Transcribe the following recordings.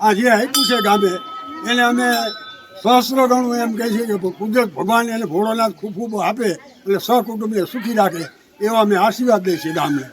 આ જે આપ્યું છે ગામે એને અમે સહસ્ર ગણું એમ કહે છે કે કુદરત ભગવાન એને ભોળોનાથ ખૂબ ખૂબ આપે એટલે સહકુટુંબને સુખી રાખે એવા અમે આશીર્વાદ દઈએ છીએ ગામને.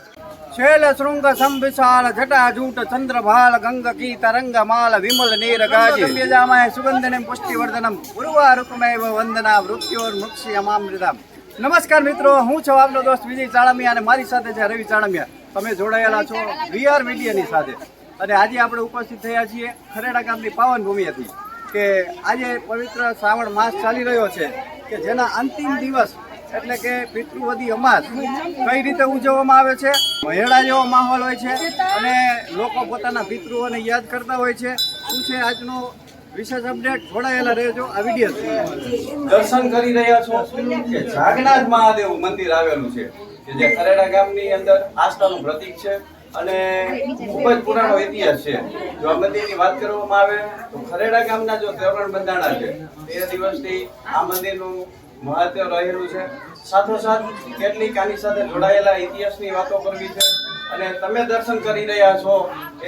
શૈલ શૃંગ સંવિશાળ જટા જૂટ ચંદ્રભાલ ગંગ કી તરંગ માલ વિમલ નીર ગાજી બેજામાય સુગંધનમ પુષ્ટિવર્ધનમ પૂર્વા રૂપમેવ વંદના વૃત્યોર મુક્ષી અમામૃતમ. નમસ્કાર મિત્રો, હું છું આપનો દોસ્ત વિજય ચાળમિયા અને મારી સાથે છે રવિ ચાળમિયા. તમે જોડાયેલા છો વીઆર મીડિયાની સાથે અને આજે આપણે ઉપસ્થિત થયા છીએ ખરેડા ગામની પાવન ભૂમિએથી કે આજે પવિત્ર શ્રાવણ માસ ચાલી રહ્યો છે કે જેના અંતિમ દિવસ એટલે કે પિતૃવદી અમાસ કઈ રીતે ઉજવવામાં આવે છે. મેળા જેવો માહોલ હોય છે અને લોકો પોતાના પિતૃઓને યાદ કરતા હોય છે. શું છે આજનો વિશેષ અપડેટ? જોડાયેલા રહેજો આ વિડીયો. દર્શન કરી રહ્યા છો કે જાગનાથ મહાદેવ મંદિર આવેલું છે કે જે ખરેડા ગામની અંદર આસ્થાનું પ્રતીક છે અને ખૂબ જ પુરાણો ઇતિહાસ છે. જો આ મંદિરની વાત કરવામાં આવે તો ખરેડા ગામના જો તોરણ બંધાણા છે તે દિવસથી આ મંદિરનું મહત્વ રહેલું છે. સાથોસાથ કેટલીક આની સાથે જોડાયેલા ઇતિહાસની વાતો કરવી છે અને તમે દર્શન કરી રહ્યા છો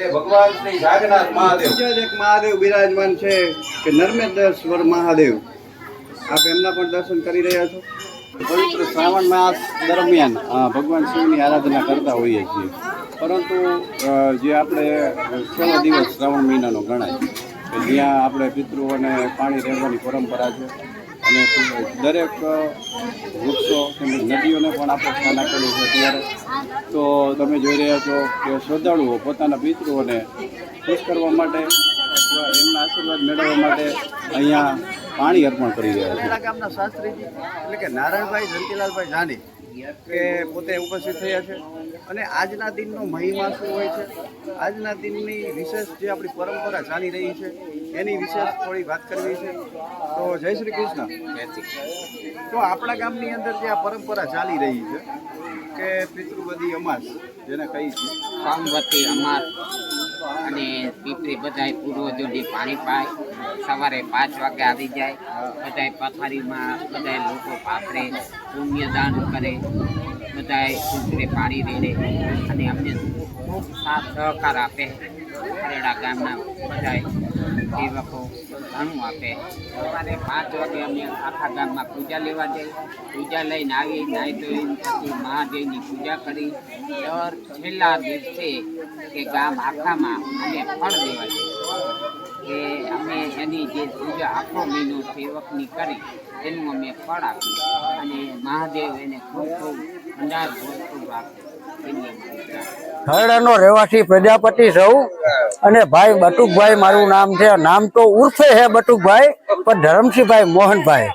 એ ભગવાન શ્રી જાગનાથ મહાદેવ. એક મહાદેવ બિરાજમાન છે કે નર્મદેશ્વર મહાદેવ, આપ એમના પણ દર્શન કરી રહ્યા છો. પવિત્ર શ્રાવણ માસ દરમિયાન ભગવાન શિવની આરાધના કરતા હોઈએ છીએ, પરંતુ જે આપણે છેલ્લો દિવસ શ્રાવણ મહિનાનો ગણાય કે જ્યાં આપણે પિતૃઓને પાણી રહેવાની પરંપરા છે અને દરેક વૃક્ષો તેમજ નદીઓને પણ આપણે સ્થાન આપેલું છે. ત્યારે તો તમે જોઈ રહ્યા છો કે શ્રદ્ધાળુઓ પોતાના પિતૃઓને ખુશ કરવા માટે અથવા એમના આશીર્વાદ મેળવવા માટે અહીંયા પાણી અર્પણ કરી રહ્યા છે. ગામના શાસ્ત્રીજી એટલે કે નારાયણભાઈ જંતીલાલભાઈ જાની કે પોતે ઉપસ્થિત થયા છે અને આજના દિનનો મહિમા શું હોય છે, આજના દિનની વિશેષ જે આપણી પરંપરા ચાલી રહી છે એની વિશેષ થોડી વાત કરવી છે. તો જય શ્રી કૃષ્ણ. તો આપણા ગામની અંદર જે આ પરંપરા ચાલી રહી છે કે પિતૃવદી અમાસ જેને કહી છે સોમવતી અમાસ અને પિતૃ બધાય પૂર્વજોને પાણી પાય, સવારે 5 વાગે આવી જાય, બધાય પથારીમાં બધાય લોકો પાથરે, પુણ્યદાન કરે, બધાય પિતૃ પાણી રેડે અને અમને ખૂબ સાથ સહકાર આપે. ખરેડા ગામના બધાય સેવકો ઘણું આપે. સવારે 5 વાગે અમે આખા ગામમાં પૂજા લેવા જઈએ, પૂજા લઈને આવી નાહી ધોઈને પછી મહાદેવની પૂજા કરી દર છેલ્લા દિવસે કે ગામ આખામાં અમે ફળ લેવા જઈએ કે અમે એની જે પૂજા આખો મહિનો સેવકની કરી એનું અમે ફળ આપ્યું અને મહાદેવ એને ખૂબ ખૂબ ભંડાર ભોગવું આપે. ખરડાનો રહેવાસી પ્રજાપતિ સૌ અને ભાઈ બટુકભાઈ મારું નામ છે. નામ તો ઉર્ફે હે બટુકભાઈ પણ ધરમસિંહભાઈ મોહનભાઈ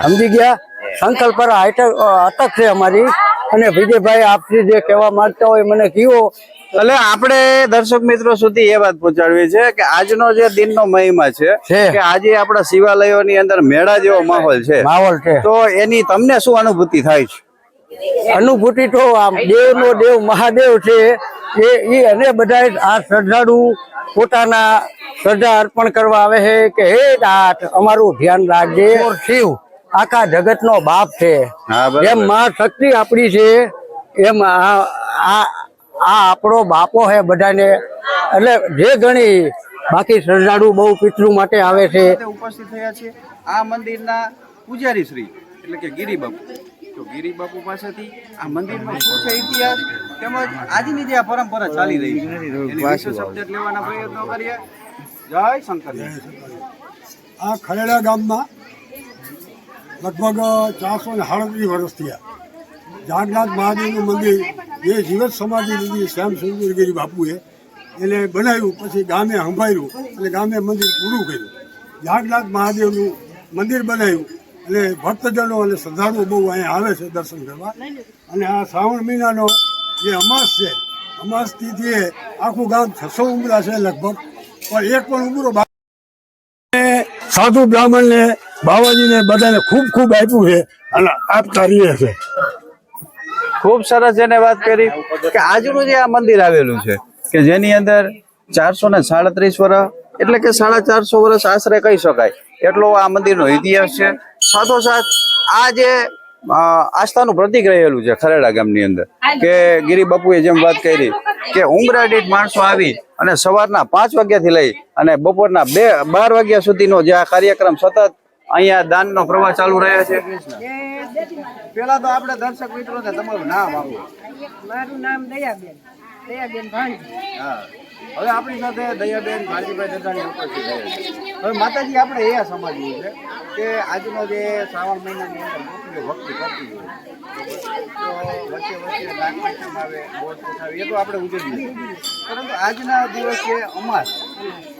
સમજી ગયા. સંકલ્પ અટક છે અમારી અને વિજયભાઈ આપથી જે કહેવા માંગતા હોય મને કયો. એટલે આપણે દર્શક મિત્રો સુધી એ વાત પહોંચાડવી છે કે આજનો જે દિનનો મહિમા છે કે આજે આપણા શિવાલયોની અંદર મેળા જેવો માહોલ છે. તો એની તમને શું અનુભૂતિ થાય છે? અનુભૂતિ તો આમ દેવનો દેવ મહાદેવ છે એ અને બધા આ શ્રદ્ધાળુ પોતાના શ્રદ્ધા અર્પણ કરવા આવે છે કે હે નાથ અમારું ધ્યાન રાખજે. શિવ આખા જગતનો બાપ છે, એમ મા શક્તિ આપણી છે એમ આ આપણો બાપો હે બધાને. એટલે જે ઘણી બાકી શ્રદ્ધાળુ બહુ પિતૃ માટે આવે છે. ઉપસ્થિત થયા છે આ મંદિરના પૂજારી શ્રી એટલે કે ગિરિબાપુ. તો ગિરિબાપુ પાસેથી આ મંદિરનો શું છે ઇતિહાસ તેમજ આજની જે આ પરંપરા ચાલી રહી છે એની વિશેષ અપડેટ લેવાના પ્રયત્નો કરીએ. જય શંકર. આ ખરેડા ગામમાં લગભગ 437 વર્ષ થયા. જાગનાથ મહાદેવનું મંદિર જે જીવત સમાધિ લીધી શ્યામસુંદરગીરી બાપુએ એને બનાવ્યું, પછી ગામે સંભાળ્યું અને ગામે મંદિર પૂરું કર્યું. જાગનાથ મહાદેવનું મંદિર બનાવ્યું અને ભક્તજનો અને શ્રદ્ધાળુઓ બહુ અહીંયા આવે છે દર્શન કરવા. અને આ શ્રાવણ મહિનાનો જે અમાસ છે, અમાસ તિથિએ આખું ગામ 600 ઉમરા છે લગભગ, પણ એક પણ ઉમરો સાધુ બ્રાહ્મણને બાવાજીને બધાને ખૂબ ખૂબ આપ્યું છે અને આપતા રહીએ છે. ખૂબ સરસ એને વાત કરી કે આજનું જે આ મંદિર આવેલું છે કે જેની અંદર 437 વર્ષ એટલે કે 450 વર્ષ આશરે કહી શકાય એટલો આ મંદિરનો ઇતિહાસ છે. સાથોસાથ આ જે આસ્થાનું પ્રતીક રહેલું છે ખરેડા ગામની અંદર કે ગિરિબાપુએ જેમ વાત કરી કે ઉમરા દીઠ માણસો આવી અને સવારના 5 વાગ્યાથી લઈ અને બપોરના 12 વાગ્યા સુધીનો જે આ કાર્યક્રમ સતત અહીંયા દાનનો પ્રવાહ ચાલુ રહે છે. પેલા તો આપણે દર્શક મિત્રોને તમારું નામ આપો. મારું નામ દયાબેન ભાણજી. હા, હવે આપણી સાથે દયાબેન ભાણજીભાઈ દદાણી ઉપસ્થિત થયા છે. હવે માતાજી આપણે એ સમજવું છે કે આજનો જે શ્રાવણ મહિનાની અંદર ગોપીઓ ભક્તિ કરતી હોય તો વચ્ચે વચ્ચે નાગપંચમ આવે, બોધ આવે, એ તો આપણે ઉજવીએ છીએ. પરંતુ આજના દિવસે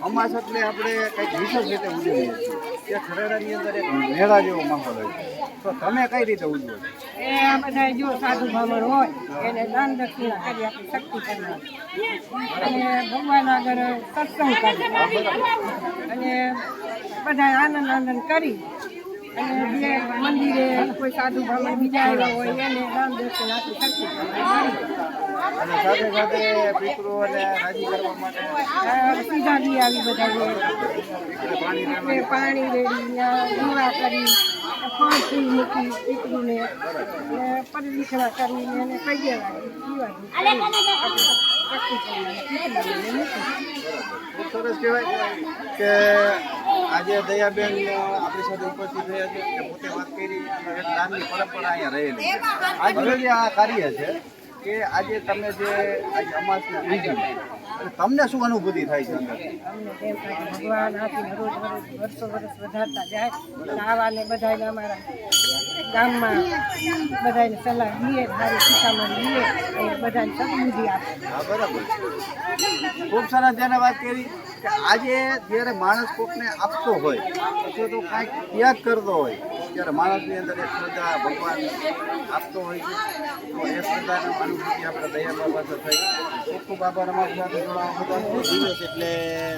અમાસ એટલે આપણે કંઈક વિશેષ રીતે ઉજવીએ છીએ. કે ખરેડાની અંદર એક મેળા જેવો માહોલ હોય છે. તો તમે કઈ રીતે ઉજવો છો? એ આ બધા જો સાધુ બ્રાહ્મણ હોય એને દાન દક્ષિણા કરી આપી શક્તિ કરનાર અને ભગવાન આગળ સત્સંગ કરી અને બધા આનંદ કરી અને જે મંદિરે કોઈ સાધુ બ્રાહ્મણ બીજા આવ્યા હોય એને દાન દક્ષિણા આપી શક્તિ કરનાર અને સાથે સાથે પિતૃઓને રાજી કરવા માટે સીધા બી આવી બધા પાણી રેડી દીવા કરી ફળ ફૂલ મૂકી દીકરીને પરિલીક્ષણા કરીને એને પગે ખૂબ સરસ કહેવાય કે આજે દયાબેન આપણી સાથે ઉપસ્થિત થયા છે કે પોતે વાત કરી એક દાનની પરંપરા અહીંયા રહેલી છે. આજે જે આ કાર્ય છે કે આજે તમે જે આજે અમાસને ઉજવી અને તમને શું અનુભૂતિ થાય છે અંદરથી? અમને તેમ થાય કે ભગવાન આપીને રોજ વર્ષો વર્ષ વધારતા જાય અને આવાને બધાને અમારા ગામમાં બધાને સલાહ દઈએ, સારી શિખામણ દઈએ અને બધાને સદબુદ્ધિ આપે. હા, બરાબર છે. ખૂબ સરસ જેને વાત કરી કે આજે જ્યારે માણસ કોકને આપતો હોય અથવા તો કાંઈક ત્યાગ કરતો હોય ત્યારે માણસની અંદર એક શ્રદ્ધા ભગવાન આપતો હોય છે. તો એ શ્રદ્ધાની અનુભૂતિ આપણે દયા બાબા થઈ. ખૂબ ખૂબ આભાર અમારી સાથે જોડાવા બદલ. દિવસ એટલે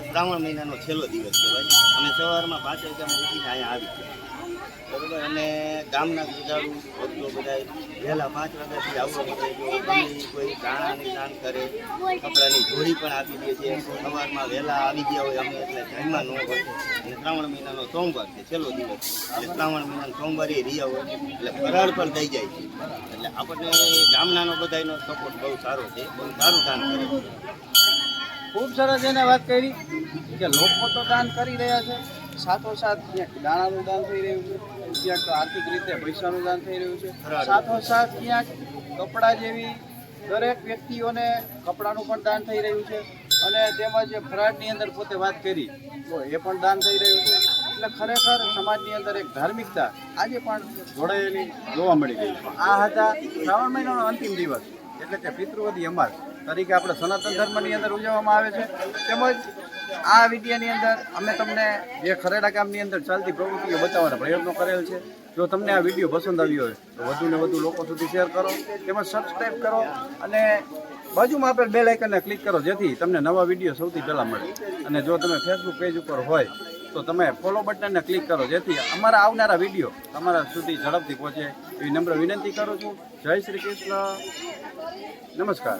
શ્રાવણ મહિનાનો છેલ્લો દિવસ કહેવાય. અમે સવારમાં 5 વાગ્યામાં ઉઠીને અહીંયા આવી ગયા બરાબર. અને ગામના શ્રદ્ધાળુ ભક્તો બધા વહેલા 5 વાગ્યાથી આવવા માટે જો ગમે કોઈ દાણાની દાન કરે, કપડાની જોડી પણ આપી દે છે. સવારમાં વહેલા આવી ગયા હોય અમે એટલે જન્મા ન હોય. અને શ્રાવણ મહિનાનો સોમવાર છે છેલ્લો દિવસ એટલે શ્રાવણ મહિનાનો સોમવારે રહ્યા હોય એટલે ફરાળ પણ થઈ જાય છે. એટલે આપણને ગામનાનો બધાનો સપોર્ટ બહુ સારો છે, બહુ સારું દાન કરે છે. ખૂબ સરસ એને વાત કરી કે લોકો તો દાન કરી રહ્યા છે, સાથોસાથ ક્યાંક દાણાનું દાન થઈ રહ્યું છે, ક્યાંક આર્થિક રીતે પૈસાનું દાન થઈ રહ્યું છે, સાથોસાથ ક્યાંક કપડાં જેવી દરેક વ્યક્તિઓને કપડાનું પણ દાન થઈ રહ્યું છે અને તેમજ ફરાળની અંદર પોતે વાત કરી તો એ પણ દાન થઈ રહ્યું છે. એટલે ખરેખર સમાજની અંદર એક ધાર્મિકતા આજે પણ જોડાયેલી જોવા મળી ગઈ. આ હતા શ્રાવણ મહિનાનો અંતિમ દિવસ એટલે કે પિતૃવદી અમાસ તરીકે આપણે સનાતન ધર્મની અંદર ઉજવવામાં આવે છે. તેમજ આ વિડીયોની અંદર અમે તમને જે ખરેડા ગામની અંદર ચાલતી પ્રવૃત્તિઓ બતાવવાના પ્રયત્નો કરેલ છે. જો તમને આ વિડીયો પસંદ આવ્યો હોય તો વધુને વધુ લોકો સુધી શેર કરો, તેમજ સબસ્ક્રાઈબ કરો અને બાજુમાં આપેલ બેલ આઇકનને ક્લિક કરો જેથી તમને નવા વિડીયો સૌથી પહેલાં મળે. અને જો તમે ફેસબુક પેજ ઉપર હોય તો તમે ફોલો બટનને ક્લિક કરો જેથી અમારા આવનારા વિડીયો તમારા સુધી ઝડપથી પહોંચે એવી નમ્ર વિનંતી કરું છું. જય શ્રી કૃષ્ણ. નમસ્કાર.